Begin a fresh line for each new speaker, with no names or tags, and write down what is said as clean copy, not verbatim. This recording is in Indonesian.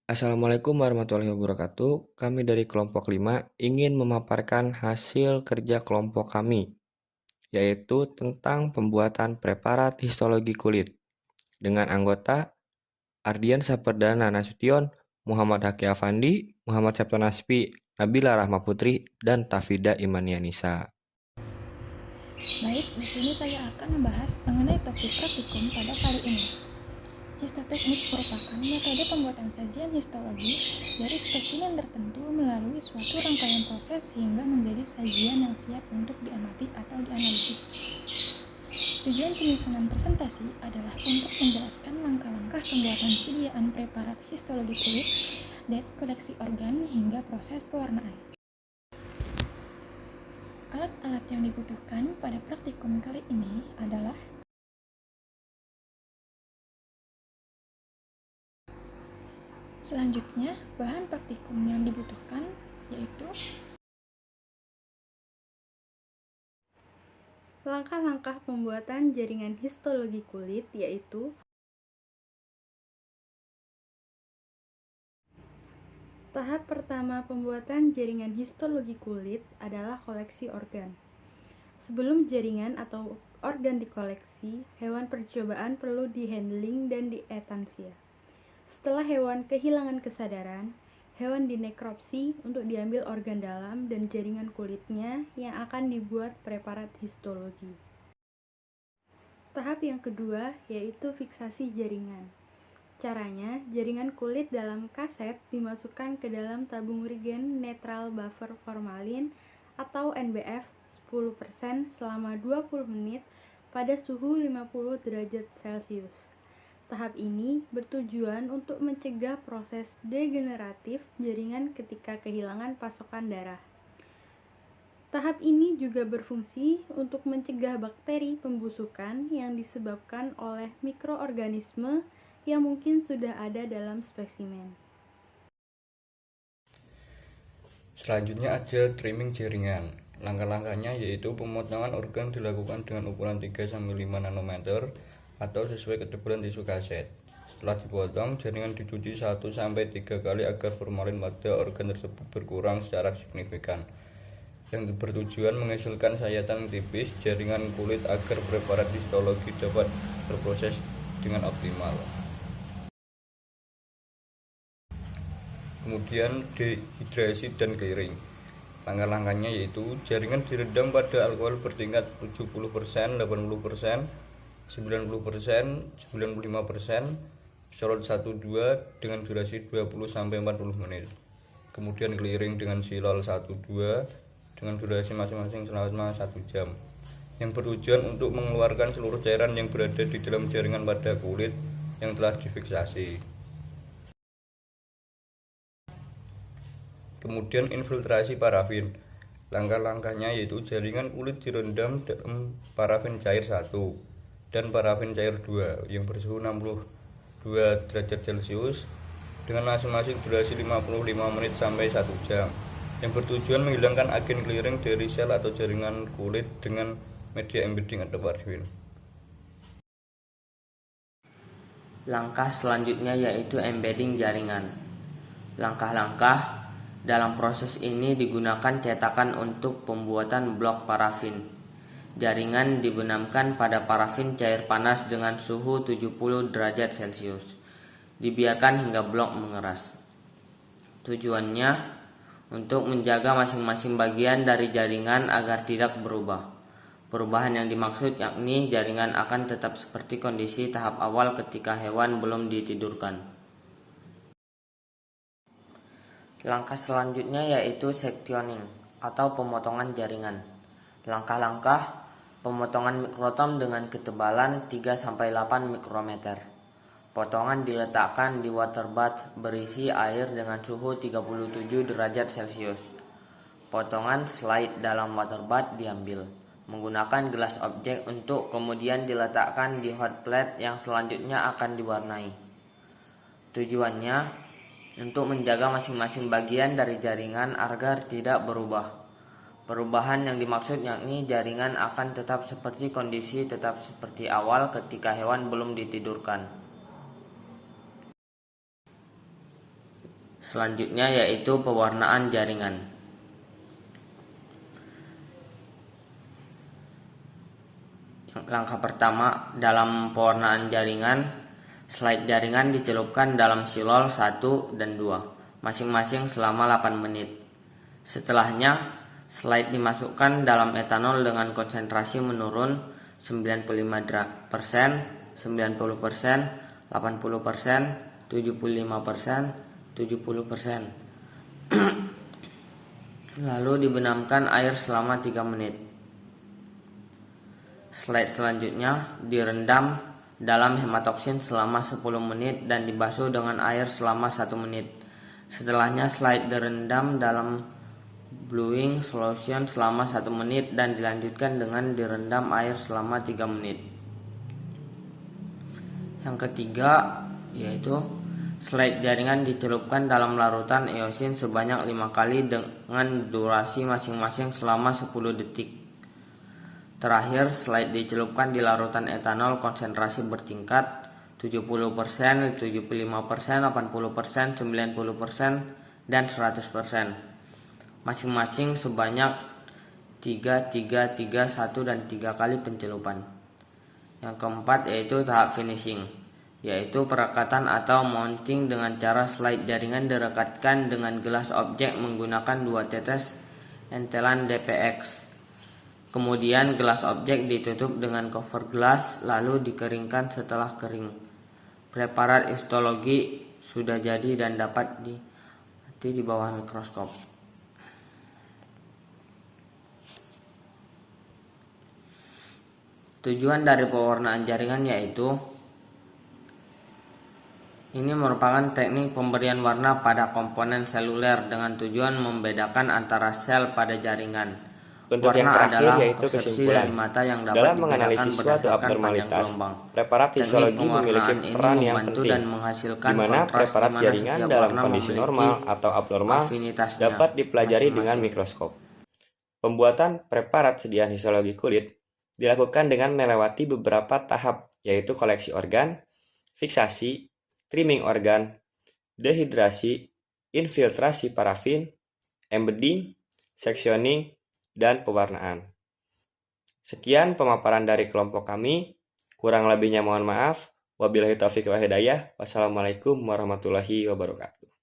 Assalamualaikum warahmatullahi wabarakatuh. Kami dari kelompok 5 ingin memaparkan hasil kerja kelompok kami, yaitu tentang pembuatan preparat histologi kulit dengan anggota Ardian Sapardana Nasution, Muhammad Haki Afandi, Muhammad Septo Naspi, Nabila Rahma Putri, dan Tafida Imanianisa.
Baik, di sini saya akan membahas mengenai topik praktikum pada kali ini. Histoteknik merupakan metode pembuatan sajian histologi dari spesimen tertentu melalui suatu rangkaian proses hingga menjadi sajian yang siap untuk diamati atau dianalisis. Tujuan penyusunan presentasi adalah untuk menjelaskan langkah-langkah pembuatan sediaan preparat histologi kulit dari koleksi organ hingga proses pewarnaan. Alat-alat yang dibutuhkan pada praktikum kali ini adalah selanjutnya, bahan praktikum yang dibutuhkan yaitu
langkah-langkah pembuatan jaringan histologi kulit yaitu tahap pertama pembuatan jaringan histologi kulit adalah koleksi organ. Sebelum jaringan atau organ dikoleksi, hewan percobaan perlu dihandling dan dietansia. Setelah hewan kehilangan kesadaran, hewan dinekropsi untuk diambil organ dalam dan jaringan kulitnya yang akan dibuat preparat histologi. Tahap yang kedua yaitu fiksasi jaringan. Caranya, jaringan kulit dalam kaset dimasukkan ke dalam tabung reagen netral buffer formalin atau NBF 10% selama 20 menit pada suhu 50 derajat Celcius. Tahap ini bertujuan untuk mencegah proses degeneratif jaringan ketika kehilangan pasokan darah. Tahap ini juga berfungsi untuk mencegah bakteri pembusukan yang disebabkan oleh mikroorganisme yang mungkin sudah ada dalam spesimen.
Selanjutnya ada trimming jaringan. Langkah-langkahnya yaitu pemotongan organ dilakukan dengan ukuran 3-5 nanometer atau sesuai ketebalan tisu kaset. Setelah dipotong, jaringan dicuci 1-3 kali agar formalin pada organ tersebut berkurang secara signifikan, yang bertujuan menghasilkan sayatan tipis jaringan kulit agar preparat histologi dapat berproses dengan optimal. Kemudian dehidrasi dan clearing. Langkah-langkahnya yaitu jaringan direndam pada alkohol bertingkat 70%, 80%, 90%, 95%, solid 1-2 dengan durasi 20-40 menit. Kemudian clearing dengan silol 1-2 dengan durasi masing-masing selama 1 jam, yang bertujuan untuk mengeluarkan seluruh cairan yang berada di dalam jaringan pada kulit yang telah difiksasi. Kemudian infiltrasi parafin. Langkah-langkahnya yaitu jaringan kulit direndam dalam parafin cair 1 dan parafin cair 2 yang bersuhu 62 derajat Celcius dengan masing-masing durasi 55 menit sampai 1 jam, yang bertujuan menghilangkan agen clearing dari sel atau jaringan kulit dengan media embedding atau parafin.
Langkah selanjutnya yaitu embedding jaringan. Langkah-langkah dalam proses ini digunakan cetakan untuk pembuatan blok parafin. Jaringan dibenamkan pada parafin cair panas dengan suhu 70 derajat Celcius. Dibiarkan hingga blok mengeras. Tujuannya untuk menjaga masing-masing bagian dari jaringan agar tidak berubah. Perubahan yang dimaksud yakni jaringan akan tetap seperti kondisi tahap awal ketika hewan belum ditidurkan. Langkah selanjutnya yaitu sectioning atau pemotongan jaringan. Langkah-langkah pemotongan mikrotom dengan ketebalan 3-8 mikrometer. Potongan diletakkan di water bath berisi air dengan suhu 37 derajat Celcius. Potongan slide dalam water bath diambil menggunakan gelas objek untuk kemudian diletakkan di hot plate yang selanjutnya akan diwarnai. Tujuannya untuk menjaga masing-masing bagian dari jaringan agar tidak berubah. Perubahan yang dimaksud yakni jaringan akan tetap seperti kondisi tetap seperti awal ketika hewan belum ditidurkan. selanjutnya yaitu pewarnaan jaringan. Langkah pertama dalam pewarnaan jaringan, slide jaringan dicelupkan dalam silol 1 dan 2, masing-masing selama 8 menit. Setelahnya, slide dimasukkan dalam etanol dengan konsentrasi menurun 95%, 90%, 80%, 75%, 70%. Lalu dibenamkan air selama 3 menit. Slide selanjutnya direndam dalam hematoksin selama 10 menit dan dibasuh dengan air selama 1 menit. Setelahnya slide direndam dalam bluing solution selama 1 menit dan dilanjutkan dengan direndam air selama 3 menit. Yang ketiga yaitu slide jaringan dicelupkan dalam larutan eosin sebanyak 5 kali dengan durasi masing-masing selama 10 detik. Terakhir, slide dicelupkan di larutan etanol konsentrasi bertingkat 70%, 75%, 80%, 90%, dan 100%. Masing-masing sebanyak 3, 3, 3, 1, dan 3 kali pencelupan. Yang keempat yaitu tahap finishing, yaitu perekatan atau mounting dengan cara slide jaringan direkatkan dengan gelas objek menggunakan 2 tetes entelan DPX. Kemudian gelas objek ditutup dengan cover gelas lalu dikeringkan. Setelah kering, preparat histologi sudah jadi dan dapat dilihat di bawah mikroskop. Tujuan dari pewarnaan jaringan yaitu ini merupakan teknik pemberian warna pada komponen seluler dengan tujuan membedakan antara sel pada jaringan.
Untuk yang
Warna
terakhir
adalah
yaitu
persepsi
kesimpulan.
dari mata yang dapat
Dalam
dibedakan
menganalisis suatu
berdasarkan panjang
abnormalitas,
gelombang.
preparat
Teknik
histologi memiliki
pewarnaan ini
peran yang
membantu
penting,
dan menghasilkan
di mana
kontras
preparat
di mana
jaringan
setiap
dalam
warna
kondisi
memiliki
normal atau abnormal
afinitasnya
dapat dipelajari dengan
masing-masing.
mikroskop. Pembuatan preparat sediaan histologi kulit dilakukan dengan melewati beberapa tahap, yaitu koleksi organ, fiksasi, trimming organ, dehidrasi, infiltrasi parafin, embedding, sectioning, dan pewarnaan. Sekian pemaparan dari kelompok kami. Kurang lebihnya mohon maaf. Wabillahi taufiq wal hidayah. Wassalamualaikum warahmatullahi wabarakatuh.